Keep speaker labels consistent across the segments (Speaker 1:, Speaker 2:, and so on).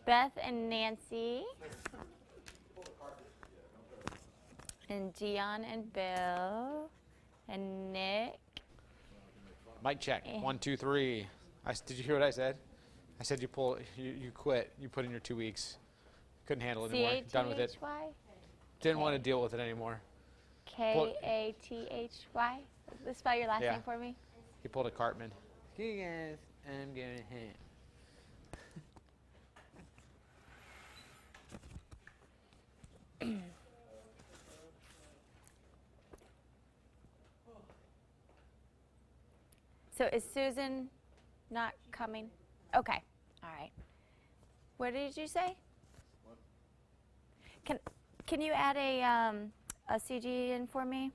Speaker 1: Beth and Nancy. And Dion and Bill. And Nick.
Speaker 2: Mic check. 1, 2, 3. Did you hear what I said? I said you quit. You put in your 2 weeks. Couldn't handle it anymore. Done with it. Didn't want to deal with it anymore.
Speaker 1: K-A-T-H-Y. Spell your last name for me.
Speaker 2: He pulled a Cartman. Hey guys, I'm going home.
Speaker 1: So is Susan not coming? Okay. All right. What did you say? What? Can you add a CG in for me?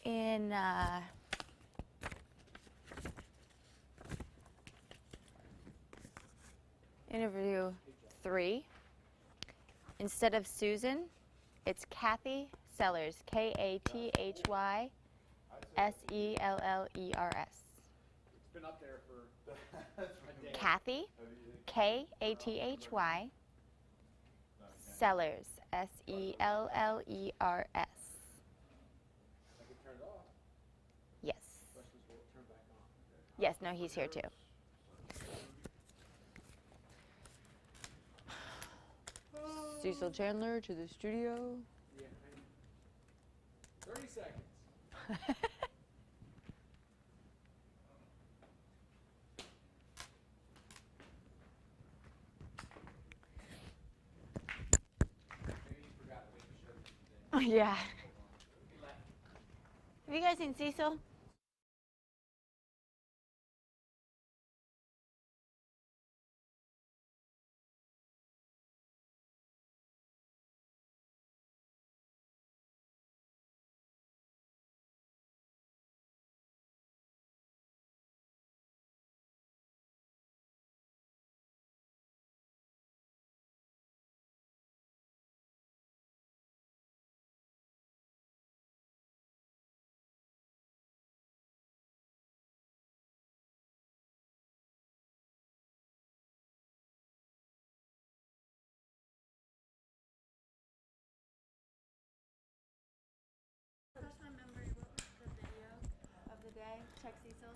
Speaker 1: In interview 3, instead of Susan, it's Kathy Sellers, K-A-T-H-Y S-E-L-L-E-R-S.
Speaker 2: It's been up there for a day.
Speaker 1: Kathy, K-A-T-H-Y Sellers, S-E-L-L-E-R-S.
Speaker 2: I can turn it off.
Speaker 1: Yes.
Speaker 2: Questions will turn back on.
Speaker 1: Yes, no, he's here too. Cecil Chandler to the studio.
Speaker 2: Yeah. 30 seconds.
Speaker 1: Oh, yeah. Have you guys seen Cecil? Check Cecil.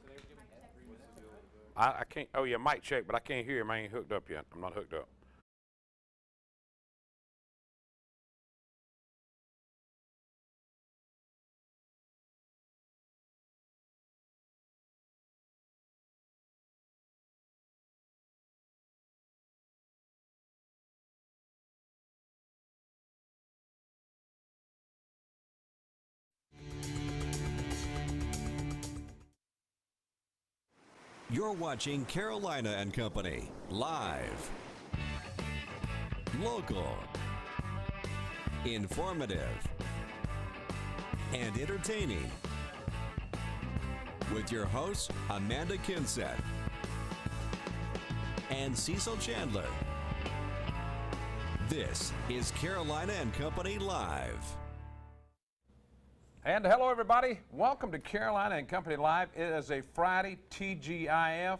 Speaker 3: I can't. Oh yeah, mic check, but I can't hear him. I ain't hooked up yet. I'm not hooked up.
Speaker 4: You're watching Carolina and Company, live, local, informative, and entertaining. With your hosts, Amanda Kinseth and Cecil Chandler. This is Carolina and Company Live.
Speaker 3: And hello, everybody. Welcome to Carolina and Company Live. It is a Friday, TGIF.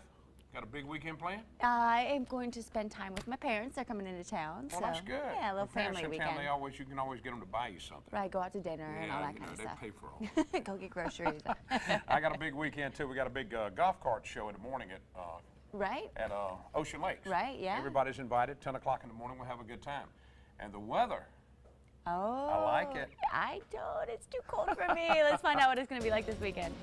Speaker 3: Got a big weekend planned?
Speaker 1: I am going to spend time with my parents. They're coming into town.
Speaker 3: Well,
Speaker 1: so
Speaker 3: that's good.
Speaker 1: Yeah, a little
Speaker 3: When parents
Speaker 1: family
Speaker 3: in town,
Speaker 1: weekend.
Speaker 3: you can always get them to buy you something.
Speaker 1: Right, go out to dinner and all that kind of
Speaker 3: they
Speaker 1: stuff.
Speaker 3: pay for all.
Speaker 1: Go get groceries.
Speaker 3: I got a big weekend too. We got a big golf cart show in the morning
Speaker 1: Right?
Speaker 3: at Ocean Lakes.
Speaker 1: Right, yeah.
Speaker 3: Everybody's invited. 10 o'clock in the morning. We'll have a good time. And the weather.
Speaker 1: Oh.
Speaker 3: I like it.
Speaker 1: I don't. It's too cold for me. Let's find out what it's going to be like this weekend.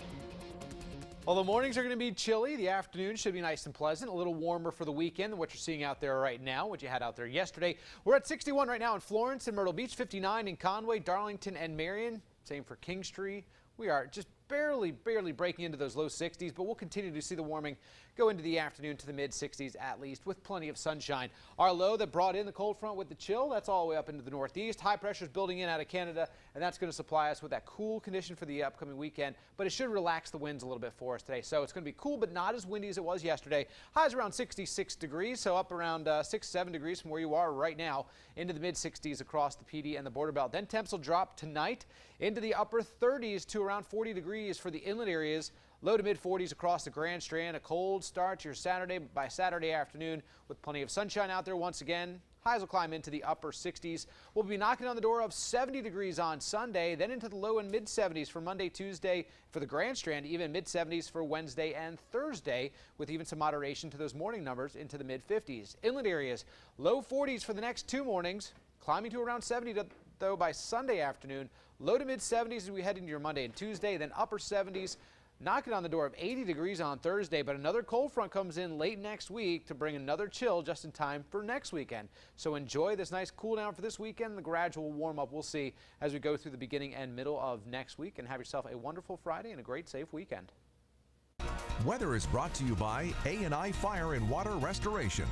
Speaker 2: Well, the mornings are going to be chilly. The afternoon should be nice and pleasant. A little warmer for the weekend than what you're seeing out there right now, what you had out there yesterday. We're at 61 right now in Florence and Myrtle Beach, 59 in Conway, Darlington, and Marion. Same for Kingstree. We are just barely breaking into those low 60s, but we'll continue to see the warming go into the afternoon to the mid 60s at least, with plenty of sunshine. Our low that brought in the cold front with the chill, that's all the way up into the northeast. High pressure is building in out of Canada, and that's going to supply us with that cool condition for the upcoming weekend, but it should relax the winds a little bit for us today. So it's going to be cool, but not as windy as it was yesterday. Highs around 66 degrees, so up around 6-7 degrees from where you are right now, into the mid 60s across the PD and the border belt. Then temps will drop tonight into the upper 30s to around 40 degrees for the inland areas. Low to mid 40s across the Grand Strand. A cold start to your Saturday by Saturday afternoon with plenty of sunshine out there once again. Highs will climb into the upper 60s. We'll be knocking on the door of 70 degrees on Sunday, then into the low and mid 70s for Monday, Tuesday for the Grand Strand, even mid 70s for Wednesday and Thursday, with even some moderation to those morning numbers into the mid 50s. Inland areas, low 40s for the next 2 mornings, climbing to around 70 though by Sunday afternoon. Low to mid 70s as we head into your Monday and Tuesday, then upper 70s. Knocking on the door of 80 degrees on Thursday, but another cold front comes in late next week to bring another chill just in time for next weekend. So enjoy this nice cool down for this weekend, the gradual warm up we'll see as we go through the beginning and middle of next week, and have yourself a wonderful Friday and a great safe weekend.
Speaker 4: Weather is brought to you by A&I Fire and Water Restoration.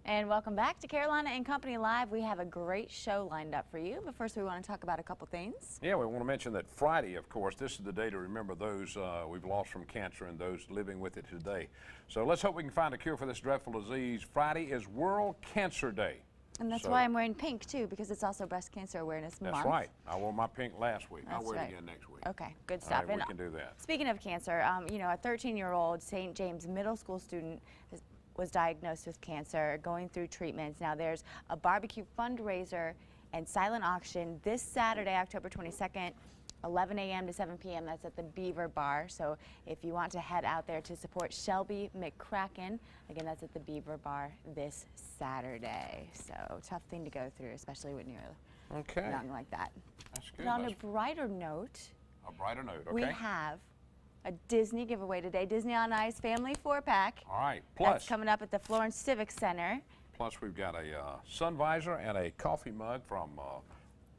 Speaker 1: And welcome back to Carolina and Company Live. We have a great show lined up for you, but first we want to talk about a couple things.
Speaker 3: Yeah, we want to mention that Friday, of course, this is the day to remember those we've lost from cancer and those living with it today. So let's hope we can find a cure for this dreadful disease. Friday is World Cancer Day.
Speaker 1: And that's why I'm wearing pink too, because it's also Breast Cancer Awareness Month.
Speaker 3: That's right. I wore my pink last week. I'll
Speaker 1: That's
Speaker 3: wear
Speaker 1: right.
Speaker 3: it again next week.
Speaker 1: Okay, good stuff.
Speaker 3: All right, we
Speaker 1: And
Speaker 3: can do that.
Speaker 1: Speaking of cancer, you know, a 13-year-old St. James middle school student was diagnosed with cancer, going through treatments. Now there's a barbecue fundraiser and silent auction this Saturday, October 22nd, 11 a.m. to 7 p.m. That's at the Beaver Bar. So if you want to head out there to support Shelby McCracken, again, that's at the Beaver Bar this Saturday. So tough thing to go through, especially when you're young like that.
Speaker 3: That's good.
Speaker 1: But on a brighter note, we have a Disney giveaway today. Disney on Ice Family 4-pack.
Speaker 3: All right.
Speaker 1: That's coming up at the Florence Civic Center.
Speaker 3: Plus, we've got a sun visor and a coffee mug from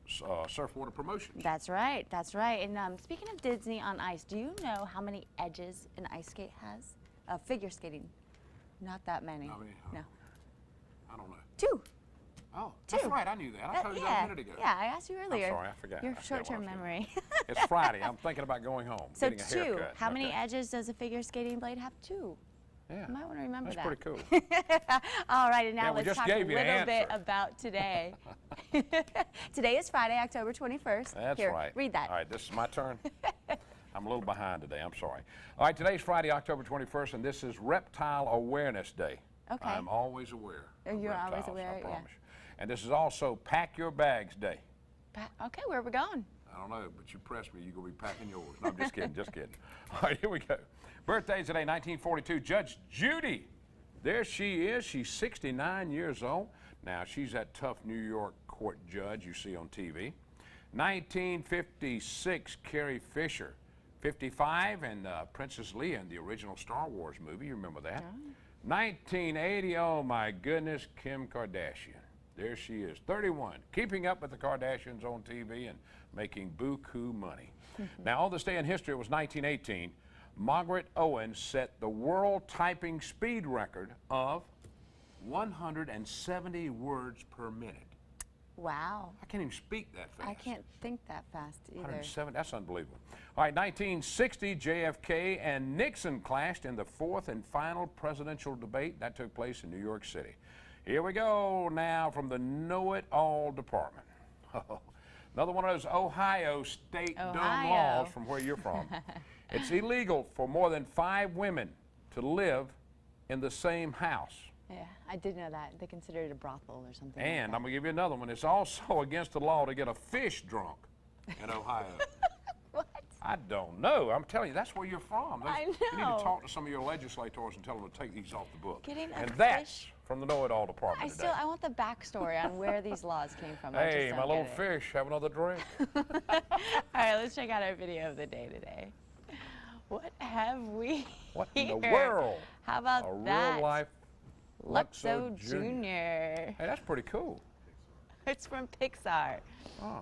Speaker 3: Surfwater Promotions.
Speaker 1: That's right. That's right. And speaking of Disney on Ice, do you know how many edges an ice skate has? Figure skating. Not that many. No.
Speaker 3: I don't know.
Speaker 1: 2.
Speaker 3: Oh, that's right. I knew that. I told you that a minute ago.
Speaker 1: Yeah, I asked you earlier.
Speaker 3: I'm sorry, I forgot.
Speaker 1: Your
Speaker 3: I forgot what
Speaker 1: short-term
Speaker 3: I was
Speaker 1: mery.
Speaker 3: It's Friday. I'm thinking about going home.
Speaker 1: So
Speaker 3: getting a
Speaker 1: 2.
Speaker 3: haircut.
Speaker 1: How many edges does a figure skating blade have? 2.
Speaker 3: Yeah.
Speaker 1: You might want to remember
Speaker 3: That's
Speaker 1: that.
Speaker 3: pretty cool.
Speaker 1: All right, and now
Speaker 3: Yeah, we
Speaker 1: let's
Speaker 3: just
Speaker 1: talk a
Speaker 3: gave you the
Speaker 1: little bit
Speaker 3: answer.
Speaker 1: about today. Today is Friday, October 21st.
Speaker 3: That's
Speaker 1: Here,
Speaker 3: right.
Speaker 1: read that.
Speaker 3: All right, this is my turn. I'm a little behind today. I'm sorry. All right, today's Friday, October 21st, and this is Reptile Awareness Day.
Speaker 1: Okay.
Speaker 3: I'm always aware.
Speaker 1: Oh, you're always
Speaker 3: reptiles,
Speaker 1: aware,
Speaker 3: I
Speaker 1: yeah.
Speaker 3: promise you. And this is also Pack Your Bags Day.
Speaker 1: Okay, where are we going?
Speaker 3: I don't know, but you pressed me. You're going to be packing yours. No, I'm just kidding, just kidding. All right, here we go. Birthdays today, 1942. Judge Judy. There she is. She's 69 years old. Now, she's that tough New York court judge you see on TV. 1956, Carrie Fisher. 55, and Princess Leia in the original Star Wars movie. You remember that? 1980, oh my goodness, Kim Kardashian. There she is, 31, keeping up with the Kardashians on TV and making buku money. Now, on this day in history, it was 1918. Margaret Owen set the world typing speed record of 170 words per minute.
Speaker 1: Wow.
Speaker 3: I can't even speak that fast.
Speaker 1: I can't think that fast either.
Speaker 3: 107, that's unbelievable. All right, 1960, JFK and Nixon clashed in the 4th and final presidential debate. That took place in New York City. Here we go now from the Know-It-All Department. Another one of those Ohio state dumb laws from where you're from. It's illegal for more than 5 women to live in the same house.
Speaker 1: Yeah, I did know that. They consider it a brothel or something.
Speaker 3: And
Speaker 1: like
Speaker 3: I'm going to give you another one. It's also against the law to get a fish drunk in Ohio.
Speaker 1: What?
Speaker 3: I don't know. I'm telling you, that's where you're from.
Speaker 1: I
Speaker 3: You need to
Speaker 1: know.
Speaker 3: talk to some of your legislators and tell them to take these off the book.
Speaker 1: Getting a
Speaker 3: And that's
Speaker 1: fish?
Speaker 3: from the Know-It-All Department today.
Speaker 1: I want the backstory on where these laws came from. I
Speaker 3: Hey,
Speaker 1: just
Speaker 3: my
Speaker 1: don't
Speaker 3: little
Speaker 1: get it.
Speaker 3: fish, have another drink.
Speaker 1: All right, let's check out our video of the day today. What have we
Speaker 3: What
Speaker 1: here?
Speaker 3: in the world?
Speaker 1: How about
Speaker 3: A
Speaker 1: that?
Speaker 3: real life
Speaker 1: Luxo Jr.
Speaker 3: Hey, that's pretty cool.
Speaker 1: It's from Pixar.
Speaker 3: Oh,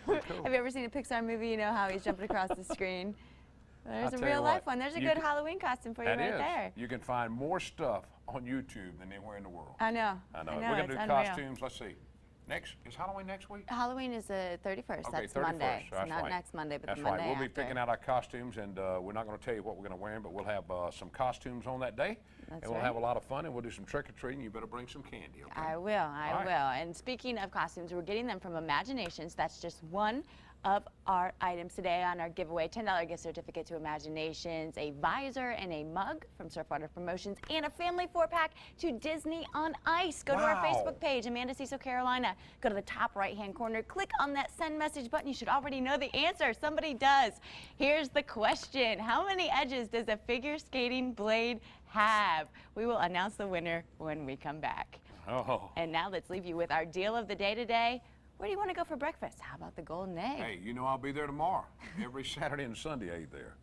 Speaker 3: pretty cool.
Speaker 1: Have you ever seen a Pixar movie? You know how he's jumping across the screen? There's
Speaker 3: I'll
Speaker 1: a
Speaker 3: tell you
Speaker 1: real life
Speaker 3: what,
Speaker 1: one. There's a
Speaker 3: you
Speaker 1: good
Speaker 3: can-
Speaker 1: Halloween costume for you
Speaker 3: That
Speaker 1: right
Speaker 3: is.
Speaker 1: there.
Speaker 3: You can find more stuff on YouTube than anywhere in the world.
Speaker 1: I know.
Speaker 3: I know.
Speaker 1: I
Speaker 3: We're
Speaker 1: know.
Speaker 3: going
Speaker 1: It's
Speaker 3: to do
Speaker 1: unreal.
Speaker 3: costumes. Let's see. Is Halloween next week?
Speaker 1: Halloween is the 31st.
Speaker 3: Okay,
Speaker 1: That's
Speaker 3: 31st.
Speaker 1: Monday. So
Speaker 3: That's
Speaker 1: not
Speaker 3: right.
Speaker 1: next Monday, but
Speaker 3: That's
Speaker 1: the Monday
Speaker 3: right. We'll be
Speaker 1: after.
Speaker 3: picking out our costumes, and we're not going to tell you what we're going to wear, but we'll have some costumes on that day.
Speaker 1: That's
Speaker 3: and we'll
Speaker 1: right.
Speaker 3: have a lot of fun, and we'll do some trick-or-treating. You better bring some candy, okay?
Speaker 1: I will. I
Speaker 3: All right.
Speaker 1: will. And speaking of costumes, we're getting them from Imaginations. That's just one of our items today on our giveaway. $10 gift certificate to Imaginations, a visor and a mug from Surfwater Promotions, and a family 4-pack to Disney on Ice. Go to our Facebook page, Amanda Cecil Carolina. Go to the top right-hand corner. Click on that send message button. You should already know the answer. Somebody does. Here's the question. How many edges does a figure skating blade have? We will announce the winner when we come back.
Speaker 3: Oh.
Speaker 1: And now let's leave you with our deal of the day today. Where do you want to go for breakfast? How about the golden egg?
Speaker 3: Hey, you know I'll be there tomorrow. Every Saturday and Sunday I eat there.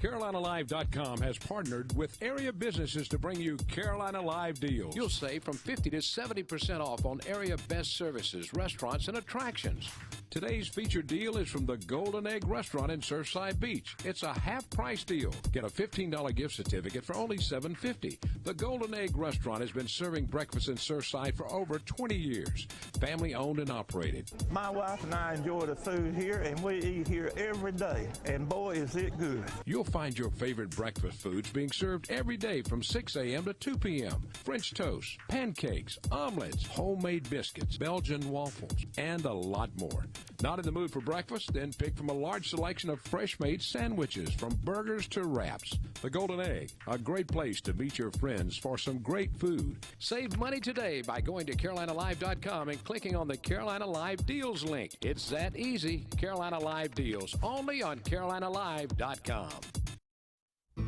Speaker 5: CarolinaLive.com has partnered with area businesses to bring you Carolina Live deals. You'll save from 50 to 70% off on area best services, restaurants, and attractions. Today's featured deal is from the Golden Egg Restaurant in Surfside Beach. It's a half-price deal. Get a $15 gift certificate for only $7.50. The Golden Egg Restaurant has been serving breakfast in Surfside for over 20 years. Family owned and operated.
Speaker 6: My wife and I enjoy the food here, and we eat here every day, and boy, is it good.
Speaker 5: You'll find your favorite breakfast foods being served every day from 6 a.m. to 2 p.m. French toast, pancakes, omelets, homemade biscuits, Belgian waffles, and a lot more. Not in the mood for breakfast? Then pick from a large selection of fresh-made sandwiches, from burgers to wraps. The Golden Egg, a great place to meet your friends for some great food. Save money today by going to CarolinaLive.com and clicking on the Carolina Live Deals link. It's that easy. Carolina Live Deals, only on CarolinaLive.com.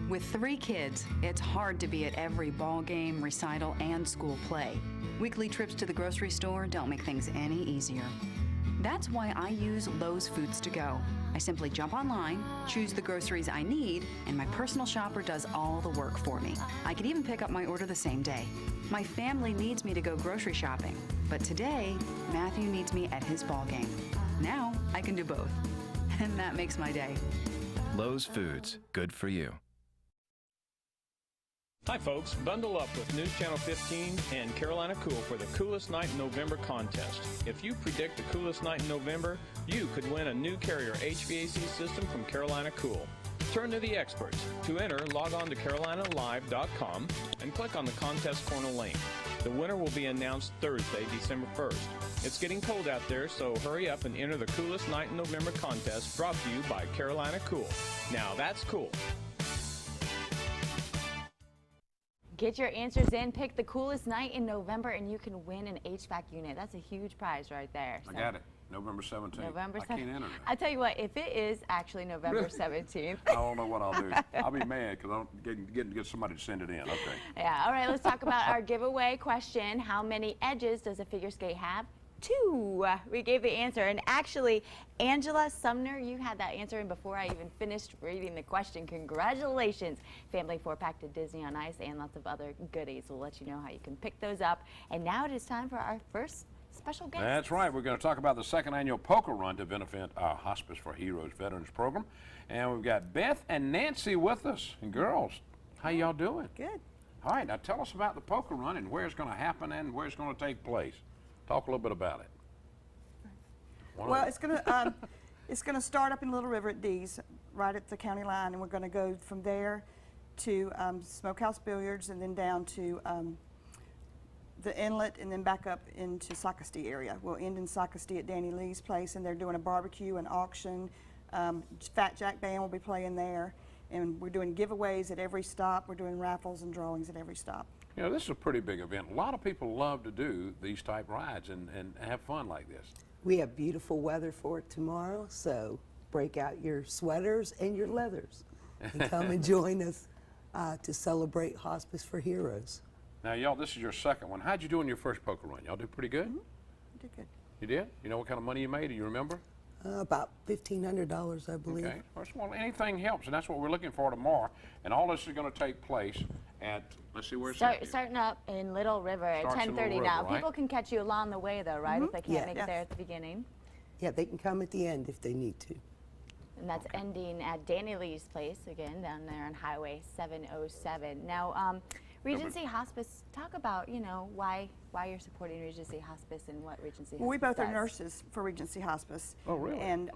Speaker 7: With 3 kids, it's hard to be at every ball game, recital, and school play. Weekly trips to the grocery store don't make things any easier. That's why I use Lowe's Foods to Go. I simply jump online, choose the groceries I need, and my personal shopper does all the work for me. I can even pick up my order the same day. My family needs me to go grocery shopping, but today, Matthew needs me at his ball game. Now, I can do both, and that makes my day.
Speaker 8: Lowe's Foods, good for you.
Speaker 9: Hi folks, bundle up with News Channel 15 and Carolina Cool for the Coolest Night in November contest. If you predict the coolest night in November, you could win a new Carrier HVAC system from Carolina Cool. Turn to the experts. To enter, log on to CarolinaLive.com and click on the contest corner link. The winner will be announced Thursday, December 1st. It's getting cold out there, so hurry up and enter the Coolest Night in November contest, brought to you by Carolina Cool. Now that's cool.
Speaker 1: Get your answers in, pick the coolest night in November, and you can win an HVAC unit. That's a huge prize right there.
Speaker 3: I got it. November 17th.
Speaker 1: November 17th.
Speaker 3: I can't enter that.
Speaker 1: I tell you what, if it is actually November 17th.
Speaker 3: I don't know what I'll do. I'll be mad because I'm get somebody to send it in. Okay.
Speaker 1: Yeah, all right, let's talk about our giveaway question. How many edges does a figure skate have? 2. We gave the answer, and actually, Angela Sumner, you had that answer, and before I even finished reading the question, congratulations. Family 4-pack to Disney on Ice and lots of other goodies. We'll let you know how you can pick those up. And now it is time for our first special guest.
Speaker 3: That's right. We're going to talk about the 2nd annual poker run to benefit our Hospice for Heroes Veterans Program. And we've got Beth and Nancy with us. And girls, how y'all doing?
Speaker 10: Good.
Speaker 3: All right, now tell us about the poker run and where it's going to happen and where it's going to take place. Talk a little bit about it.
Speaker 10: Well, it's gonna start up in Little River at Dee's, right at the county line, and we're gonna go from there to Smokehouse Billiards, and then down to the inlet, and then back up into Socastee area. We'll end in Socastee at Danny Lee's place, and they're doing a barbecue, an auction. Fat Jack Band will be playing there, and we're doing giveaways at every stop. We're doing raffles and drawings at every stop.
Speaker 3: You know, this is a pretty big event. A lot of people love to do these type rides and have fun like this.
Speaker 11: We have beautiful weather for it tomorrow, so break out your sweaters and your leathers and come and join us to celebrate Hospice for Heroes.
Speaker 3: Now, y'all, this is your 2nd one. How'd you do in your first poker run? Y'all do pretty good?
Speaker 10: Mm-hmm. We did good.
Speaker 3: You did? You know what kind of money you made? Do you remember?
Speaker 11: About $1,500, I believe.
Speaker 3: Okay. Well, anything helps, and that's what we're looking for tomorrow. And all this is going to take place at, let's see where it's at.
Speaker 1: Starting up in Little River at 10:30 now.
Speaker 3: Right?
Speaker 1: People can catch you along the way, though, right? If they can't make it there at the beginning.
Speaker 11: Yeah, they can come at the end if they need to.
Speaker 1: And that's ending at Danny Lee's place, again, down there on Highway 707. Now, Regency Hospice, talk about, you know, why you're supporting Regency Hospice and what Regency Hospice
Speaker 10: We both
Speaker 1: does.
Speaker 10: are nurses for Regency Hospice.
Speaker 3: Oh, really?
Speaker 10: And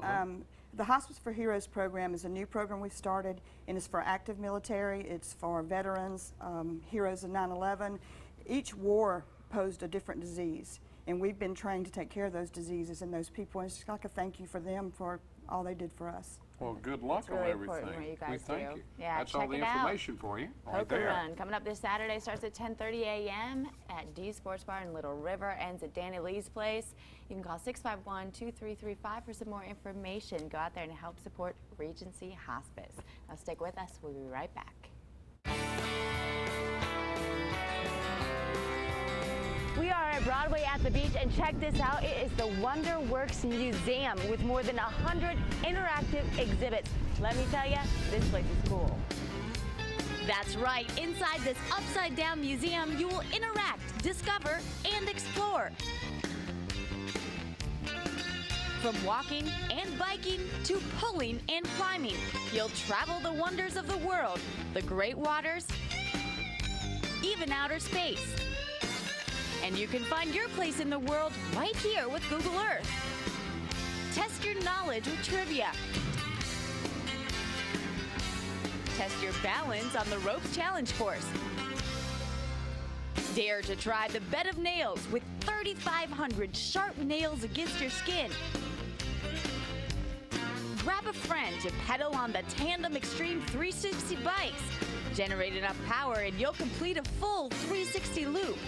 Speaker 10: the Hospice for Heroes program is a new program we've started, and it's for active military. It's for veterans, heroes of 9/11. Each war posed a different disease, And we've been trained to take care of those diseases and those people. And it's just like a thank you for them for all they did for us.
Speaker 3: Well, good luck
Speaker 1: really
Speaker 3: on
Speaker 1: important
Speaker 3: everything.
Speaker 1: what you guys
Speaker 3: we thank
Speaker 1: do.
Speaker 3: you.
Speaker 1: Yeah,
Speaker 3: That's all
Speaker 1: check
Speaker 3: the
Speaker 1: it out.
Speaker 3: information for you right
Speaker 1: Poker
Speaker 3: there.
Speaker 1: Run coming up this Saturday, starts at 10:30 a.m. at D Sports Bar in Little River, ends at Danny Lee's place. You can call 651-2335 for some more information. Go out there and help support Regency Hospice. Now stick with us. We'll be right back. We are at Broadway at the beach, and check this out. It is the WonderWorks Museum with more than 100 interactive exhibits. Let me tell you, this place is cool.
Speaker 12: That's right. Inside this upside-down museum, you will interact, discover, and explore. From walking and biking to pulling and climbing, you'll travel the wonders of the world, the great waters, even outer space. And you can find your place in the world right here with Google Earth. Test your knowledge with trivia. Test your balance on the ropes challenge course. Dare to try the bed of nails with 3,500 sharp nails against your skin. Grab a friend to pedal on the Tandem Extreme 360 bikes. Generate enough power and you'll complete a full 360 loop.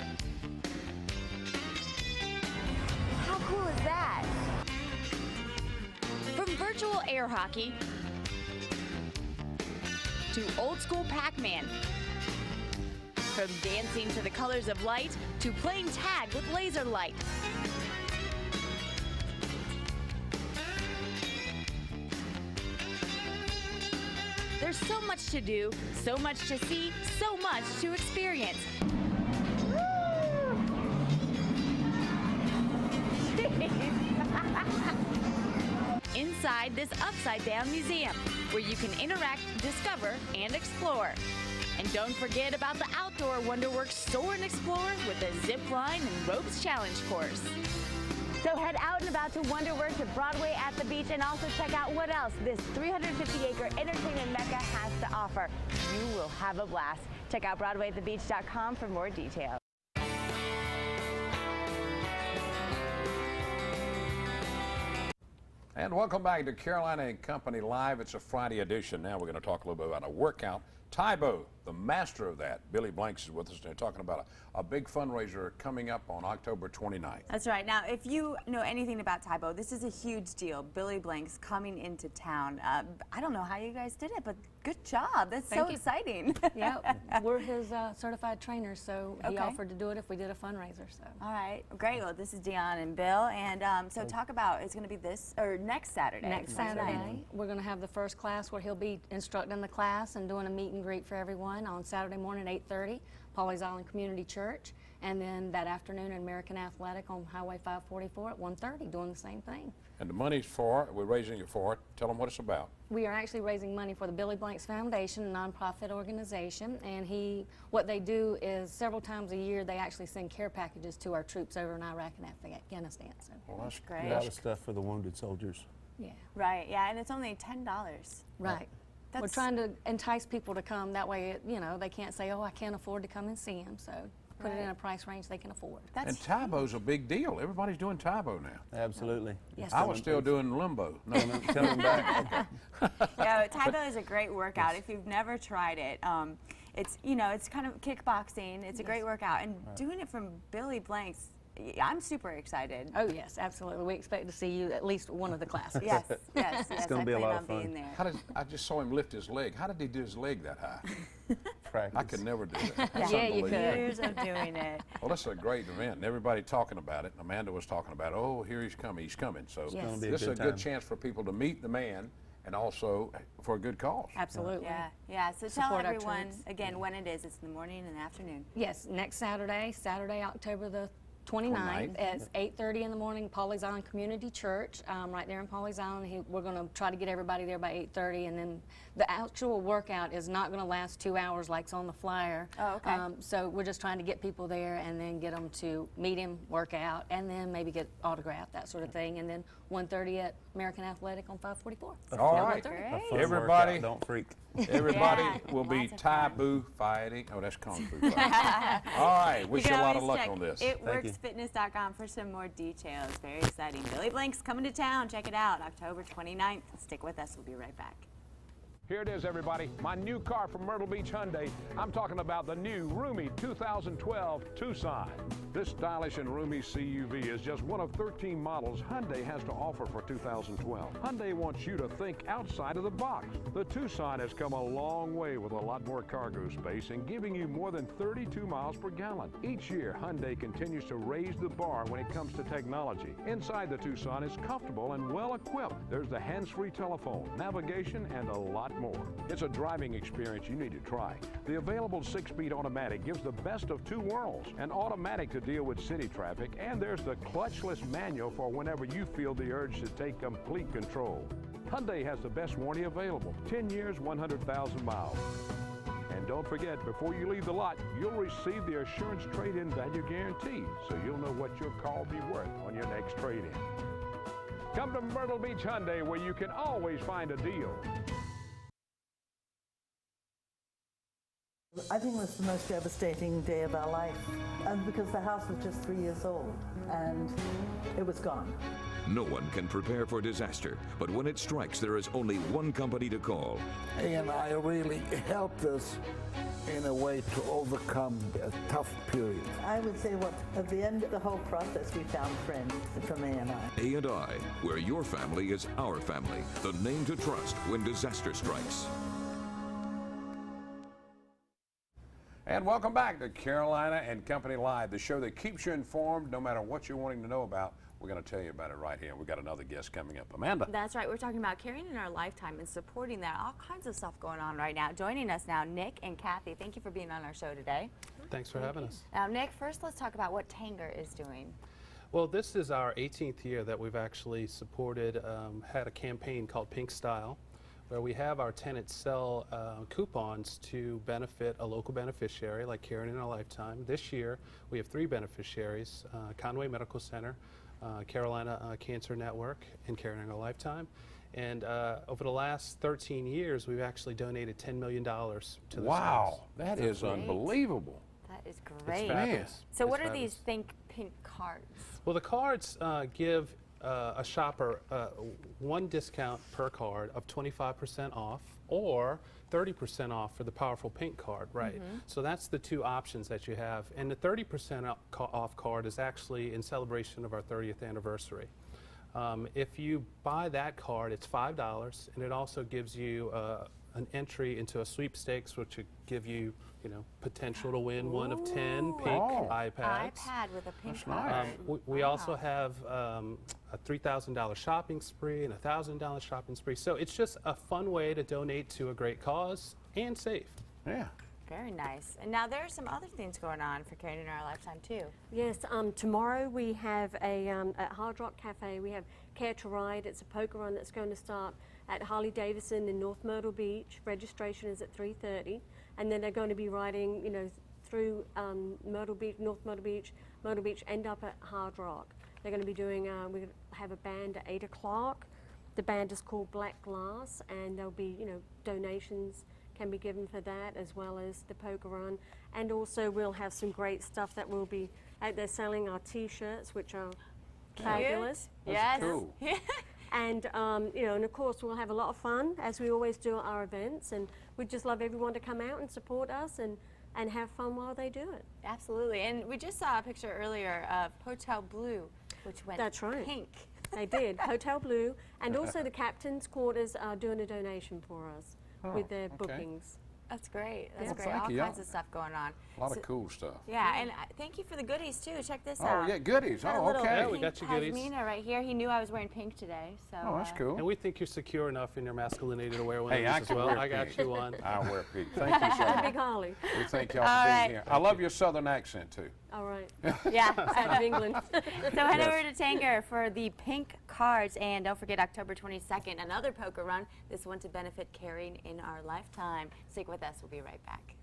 Speaker 1: How cool is that?
Speaker 12: From virtual air hockey to old school Pac-Man. From dancing to the colors of light to playing tag with laser light. There's so much to do, so much to see, so much to experience. Inside this upside-down museum, where you can interact, discover, and explore. And don't forget about the outdoor WonderWorks Soar and Explore with the zip line and ropes challenge course.
Speaker 1: So head out and about to WonderWorks at Broadway at the beach, and also check out what else this 350-acre entertainment mecca has to offer. You will have a blast. Check out BroadwayAtTheBeach.com for more details.
Speaker 3: And welcome back to Carolina and Company Live. It's a Friday edition. Now we're going to talk a little bit about a workout. Tybo, the master of that, Billy Blanks is with us. They're talking about a big fundraiser coming up on October 29th.
Speaker 1: That's right. Now, if you know anything about Tybo, this is a huge deal. Billy Blanks coming into town. I don't know how you guys did it, but good job. That's so exciting.
Speaker 13: Yeah, we're his certified trainers, so he offered to do it if we did a fundraiser. So.
Speaker 1: All right, great. Well, this is Dion and Bill, and so talk about, it's going to be this, or next Saturday.
Speaker 13: Next Saturday, we're going to have the first class where he'll be instructing the class and doing a meet and greet for everyone on Saturday morning at 8:30, Pawleys Island Community Church, and then that afternoon at American Athletic on Highway 544 at 1:30, doing the same thing.
Speaker 3: And the money's for, we're raising it for it. Tell them what it's about.
Speaker 13: We are actually raising money for the Billy Blanks Foundation, a nonprofit organization, and what they do is several times a year they actually send care packages to our troops over in Iraq and Afghanistan. So.
Speaker 3: Well, that's
Speaker 1: great.
Speaker 6: A lot of stuff for the wounded soldiers.
Speaker 13: Yeah.
Speaker 1: Right, yeah, and it's only $10.
Speaker 13: Right. We're trying to entice people to come. That way, they can't say, oh, I can't afford to come and see him. So put it in a price range they can afford.
Speaker 3: And Tybo's a big deal. Everybody's doing Tybo now.
Speaker 6: Absolutely.
Speaker 13: Yes.
Speaker 3: I was still doing limbo. No,
Speaker 6: coming back.
Speaker 1: Yeah, Tybo is a great workout. If you've never tried it, it's it's kind of kickboxing. It's a great workout, and doing it from Billy Blanks. I'm super excited.
Speaker 13: Oh yes, absolutely. We expect to see you at least one of the classes.
Speaker 1: Yes. It's
Speaker 6: going to be a lot of fun.
Speaker 1: Being there.
Speaker 3: I just saw him lift his leg. How did he do his leg that high?
Speaker 6: Practice.
Speaker 3: I could never do that. That's
Speaker 13: Yeah, you
Speaker 3: unbelievable.
Speaker 13: could.
Speaker 1: Years of doing it.
Speaker 3: Well, this is a great event, and everybody talking about it. Amanda was talking about, oh, here he's coming. So
Speaker 13: Yes.
Speaker 6: gonna be a
Speaker 3: this is
Speaker 6: good
Speaker 3: a good
Speaker 6: time.
Speaker 3: chance for people to meet the man and also for a good cause.
Speaker 13: Absolutely.
Speaker 1: Yeah. So tell
Speaker 13: Support our
Speaker 1: everyone
Speaker 13: troops.
Speaker 1: again when it is. It's in the morning and afternoon.
Speaker 13: Yes, next Saturday, October the 29th at 8:30 in the morning, Pawleys Island Community Church, right there in Pawleys Island. We're going to try to get everybody there by 8:30, and then the actual workout is not going to last 2 hours like's on the flyer.
Speaker 1: Oh, okay.
Speaker 13: So we're just trying to get people there and then get them to meet him, work out, and then maybe get autographed, that sort of thing, and then 1:30 at American Athletic on 544.
Speaker 3: All right.
Speaker 1: Great.
Speaker 6: Fun
Speaker 3: Everybody-
Speaker 6: workout, don't freak.
Speaker 3: Everybody
Speaker 1: Yeah,
Speaker 3: will be
Speaker 1: lots of fun.
Speaker 3: Tybo fighting. Oh, that's Kung Fu fighting. All right. Wish you a lot of luck on this.
Speaker 1: It works CarsFitness.com for some more details. Very exciting. Billy Blink's coming to town. Check it out, October 29th. Stick with us. We'll be right back.
Speaker 3: Here it is, everybody. My new car from Myrtle Beach Hyundai. I'm talking about the new roomy 2012 Tucson. This stylish and roomy CUV is just one of 13 models Hyundai has to offer for 2012. Hyundai wants you to think outside of the box. The Tucson has come a long way with a lot more cargo space and giving you more than 32 miles per gallon. Each year, Hyundai continues to raise the bar when it comes to technology. Inside the Tucson is comfortable and well equipped. There's the hands-free telephone, navigation, and a lot more. It's a driving experience you need to try. The available 6-speed automatic gives the best of two worlds, an automatic to deal with city traffic, and there's the clutchless manual for whenever you feel the urge to take complete control. Hyundai has the best warranty available, 10 years, 100,000 miles. And don't forget, before you leave the lot, you'll receive the Assurance Trade-In Value Guarantee, so you'll know what your car will be worth on your next trade-in. Come to Myrtle Beach Hyundai, where you can always find a deal.
Speaker 11: I think it was the most devastating day of our life, because the house was just 3 years old and it was gone.
Speaker 14: No one can prepare for disaster, but when it strikes, there is only one company to call.
Speaker 15: And I really helped us in a way to overcome a tough period.
Speaker 11: I would say at the end of the whole process, we found friends from A&I.
Speaker 14: A&I, where your family is our family. The name to trust when disaster strikes.
Speaker 3: And welcome back to Carolina and Company Live, the show that keeps you informed no matter what you're wanting to know about. We're going to tell you about it right here. We've got another guest coming up. Amanda.
Speaker 1: That's right. We're talking about carrying in our lifetime and supporting that. All kinds of stuff going on right now. Joining us now, Nick and Kathy. Thank you for being on our show today.
Speaker 16: Thanks for having us.
Speaker 1: Now, Nick, first let's talk about what Tanger is doing.
Speaker 16: Well, this is our 18th year that we've actually supported, had a campaign called Pink Style, where we have our tenants sell coupons to benefit a local beneficiary like Caring in a Lifetime. This year we have 3 beneficiaries, Conway Medical Center, Carolina Cancer Network, and Caring in a Lifetime. And over the last 13 years we've actually donated $10 million to this
Speaker 3: Wow,
Speaker 16: house.
Speaker 3: that is unbelievable.
Speaker 1: That is great.
Speaker 16: It's fabulous.
Speaker 1: So what
Speaker 16: It's
Speaker 1: are
Speaker 16: fabulous.
Speaker 1: these Think Pink cards?
Speaker 16: Well, the cards give a shopper one discount per card of 25% off or 30% off for the Powerful Pink card, right? So that's the 2 options that you have. And the 30% off card is actually in celebration of our 30th anniversary. If you buy that card, it's $5, and it also gives you an entry into a sweepstakes, which would give you, potential to win one of 10 pink iPads.
Speaker 1: iPad with a pink card.
Speaker 16: We also have a $3,000 shopping spree and a $1,000 shopping spree. So it's just a fun way to donate to a great cause and safe.
Speaker 3: Yeah.
Speaker 1: Very nice. And now there are some other things going on for Caring in Our Lifetime too.
Speaker 17: Yes, tomorrow we have at Hard Rock Cafe, we have Care to Ride. It's a poker run that's going to start at Harley Davidson in North Myrtle Beach. Registration is at 3:30. And then they're going to be riding, through Myrtle Beach, North Myrtle Beach, end up at Hard Rock. They're going to be doing, we have a band at 8 o'clock. The band is called Black Glass, and there'll be, donations can be given for that, as well as the poker run. And also we'll have some great stuff that we'll be out there selling, our t-shirts, which are fabulous.
Speaker 1: Yes.
Speaker 3: Cool.
Speaker 17: And, and of course we'll have a lot of fun, as we always do at our events, and we'd just love everyone to come out and support us and have fun while they do it.
Speaker 1: Absolutely. And we just saw a picture earlier of Hotel Blue, which went
Speaker 17: That's right.
Speaker 1: pink.
Speaker 17: They did, Hotel Blue, and also the Captain's Quarters are doing a donation for us with their bookings.
Speaker 1: That's great. That's
Speaker 3: Well,
Speaker 1: great.
Speaker 3: thank
Speaker 1: All
Speaker 3: you.
Speaker 1: kinds of stuff going on.
Speaker 3: A lot of cool stuff.
Speaker 1: Yeah, and thank you for the goodies too. Check this
Speaker 3: Oh,
Speaker 1: out.
Speaker 3: yeah, goodies.
Speaker 1: Got a
Speaker 3: Oh,
Speaker 1: little
Speaker 3: okay.
Speaker 16: Yeah, we got you goodies.
Speaker 1: Pashmina right here. He knew I was wearing pink today, so.
Speaker 3: Oh, that's cool.
Speaker 16: And we think you're secure enough in your masculinity to wear one
Speaker 3: Hey,
Speaker 16: of
Speaker 3: I
Speaker 16: these as
Speaker 3: can
Speaker 16: well.
Speaker 3: wear
Speaker 16: I got
Speaker 3: pink.
Speaker 16: you one.
Speaker 3: I'll wear pink. Thank you so
Speaker 17: And
Speaker 3: much.
Speaker 17: Big Holly.
Speaker 3: We thank y'all
Speaker 1: All
Speaker 3: for
Speaker 1: right.
Speaker 3: being here. I love your southern accent too.
Speaker 17: All right.
Speaker 1: Yeah.
Speaker 17: Out of England.
Speaker 1: So head over to Tanger for the pink cards, and don't forget October 22nd, another poker run, this one to benefit Caring in Our Lifetime. Stick with us, we'll be right back.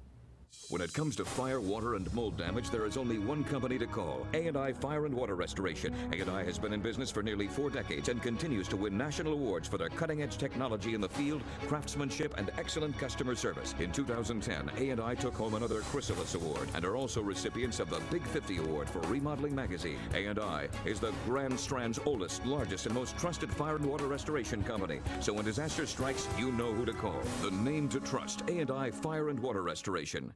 Speaker 14: When it comes to fire, water, and mold damage, there is only one company to call, A&I Fire and Water Restoration. A&I has been in business for nearly 4 decades and continues to win national awards for their cutting-edge technology in the field, craftsmanship, and excellent customer service. In 2010, A&I took home another Chrysalis Award and are also recipients of the Big 50 Award for Remodeling Magazine. A&I is the Grand Strand's oldest, largest, and most trusted fire and water restoration company. So when disaster strikes, you know who to call. The name to trust, A&I Fire and Water Restoration.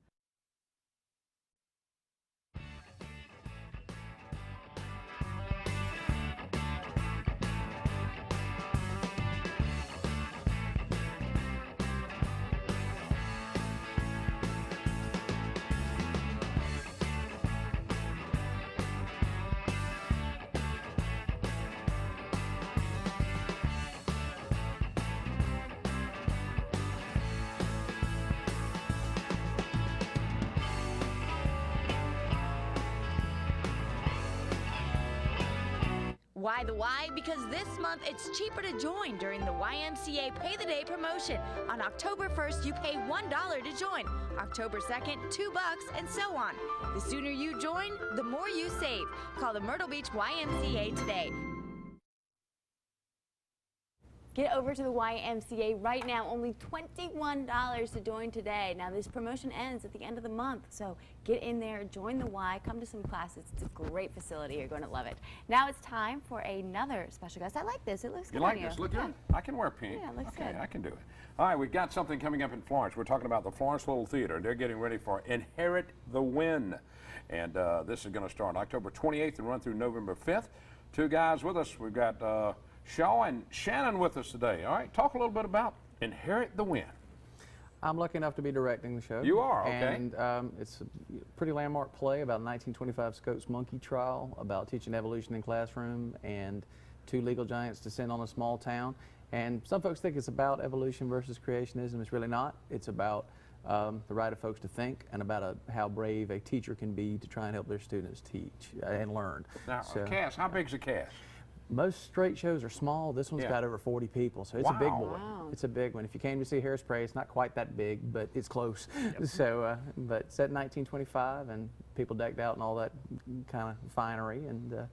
Speaker 12: Why the why? Because this month it's cheaper to join during the YMCA Pay the Day promotion. On October 1st, you pay $1 to join. October 2nd, $2, and so on. The sooner you join, the more you save. Call the Myrtle Beach YMCA today.
Speaker 1: Get over to the YMCA right now. Only $21 to join today. Now, this promotion ends at the end of the month, so get in there, join the Y, come to some classes. It's a great facility. You're going to love it. Now it's time for another special guest. I like this. It looks good on you.
Speaker 3: You like this? Look good. I can wear pink.
Speaker 1: Yeah, it looks
Speaker 3: okay,
Speaker 1: good.
Speaker 3: I can do it. All right, we've got something coming up in Florence. We're talking about the Florence Little Theater. They're getting ready for Inherit the Win. And this is going to start October 28th and run through November 5th. 2 guys with us. We've got Shaw and Shannon with us today. All right, talk a little bit about Inherit the Win.
Speaker 18: I'm lucky enough to be directing the show.
Speaker 3: You are, okay.
Speaker 18: And it's a pretty landmark play about 1925 Scots monkey trial, about teaching evolution in classroom, and 2 legal giants descend on a small town. And some folks think it's about evolution versus creationism. It's really not. It's about the right of folks to think, and about how brave a teacher can be to try and help their students teach and learn.
Speaker 3: Now, a cast, how big's a cast?
Speaker 18: Most straight shows are small. This one's got over 40 people, so it's a big boy. Wow. It's a big one. If you came to see Hairspray, it's not quite that big, but it's close. Yep. So, but set in 1925, and people decked out in all that kind of finery, and a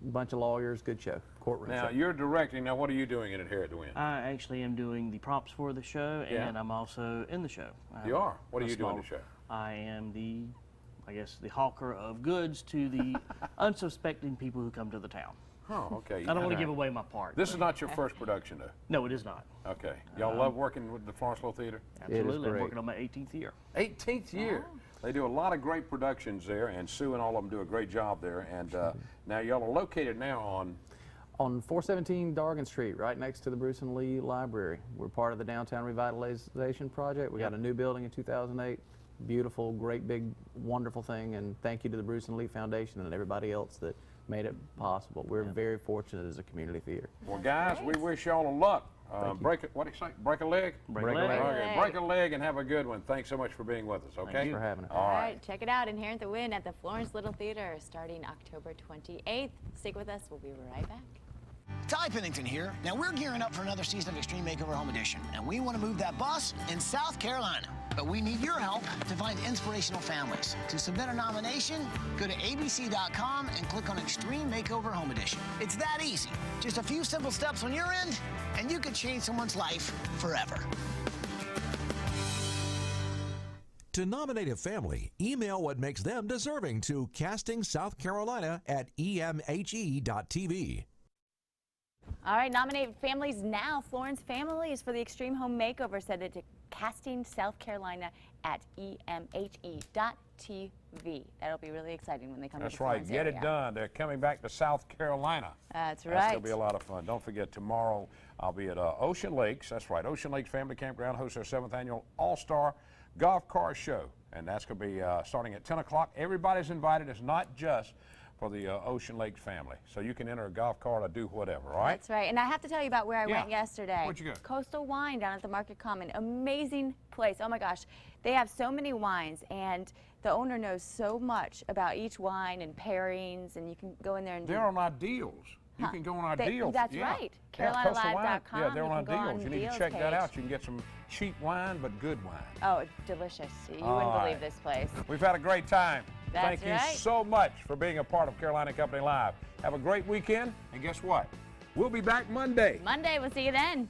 Speaker 18: bunch of lawyers. Good show, courtroom.
Speaker 3: Now
Speaker 18: show.
Speaker 3: you're directing. Now, what are you doing in Inherit the Win?
Speaker 19: I actually am doing the props for the show, and I'm also in the show.
Speaker 3: You are. What do you do in the show?
Speaker 19: I am the, I guess, the hawker of goods to the unsuspecting people who come to the town.
Speaker 3: Oh, okay.
Speaker 19: I don't want to give away my part.
Speaker 3: This is not your first production, though?
Speaker 19: No, it is not.
Speaker 3: Okay. Y'all love working with the Florence Little Theater?
Speaker 19: Absolutely. I'm working on my 18th year.
Speaker 3: 18th year. Oh. They do a lot of great productions there, and Sue and all of them do a great job there. And now y'all are located now
Speaker 18: on 417 Dargan Street, right next to the Bruce and Lee Library. We're part of the Downtown Revitalization Project. We got a new building in 2008. Beautiful, great, big, wonderful thing. And thank you to the Bruce and Lee Foundation and everybody else that made it possible. We're very fortunate as a community theater.
Speaker 3: Well, guys, we wish y'all luck. Break it. What do you say? Break a leg.
Speaker 18: Break a leg.
Speaker 3: Okay, break a leg and have a good one. Thanks so much for being with us. Okay.
Speaker 18: Thanks for having us.
Speaker 1: All right, check it out. Inherit the Win at the Florence Little Theater starting October 28th. Stick with us. We'll be right back.
Speaker 20: Ty Pennington here. Now we're gearing up for another season of Extreme Makeover Home Edition, and we want to move that bus in South Carolina. But we need your help to find inspirational families. To submit a nomination, go to abc.com and click on Extreme Makeover Home Edition. It's that easy. Just a few simple steps on your end, and you could change someone's life forever.
Speaker 4: To nominate a family, email what makes them deserving to castingsouthcarolina@emhe.tv.
Speaker 1: All right, nominate families now. Florence Families for the Extreme Home Makeover. Send it to castingsouthcarolina@emhe.tv. That'll be really exciting when they come to the Florence
Speaker 3: Get
Speaker 1: area.
Speaker 3: it done. They're coming back to South Carolina.
Speaker 1: That's right.
Speaker 3: That's going to be a lot of fun. Don't forget, tomorrow I'll be at Ocean Lakes. That's right. Ocean Lakes Family Campground hosts their 7th annual All-Star Golf Car Show. And that's going to be starting at 10 o'clock. Everybody's invited. It's not just for the Ocean Lakes family. So you can enter a golf car to do whatever, all right?
Speaker 1: That's right. And I have to tell you about where I went yesterday.
Speaker 3: Where'd you go?
Speaker 1: Coastal Wine down at the Market Common. Amazing place. Oh my gosh. They have so many wines, and the owner knows so much about each wine and pairings, and you can go in there and
Speaker 3: They're on our deals. You can go on our deals.
Speaker 1: That's
Speaker 3: yeah.
Speaker 1: right.
Speaker 3: Yeah,
Speaker 1: CarolinaLive.com.
Speaker 3: Yeah, they're
Speaker 1: you
Speaker 3: on
Speaker 1: can go
Speaker 3: deals. You need to
Speaker 1: deals
Speaker 3: check that
Speaker 1: page.
Speaker 3: out. You can get some cheap wine, but good wine.
Speaker 1: Oh, it's delicious. You
Speaker 3: All
Speaker 1: wouldn't
Speaker 3: right.
Speaker 1: believe this place.
Speaker 3: We've had a great time.
Speaker 1: That's
Speaker 3: Thank you
Speaker 1: right.
Speaker 3: so much for being a part of Carolina Company Live. Have a great weekend, and guess what? We'll be back Monday.
Speaker 1: Monday, we'll see you then.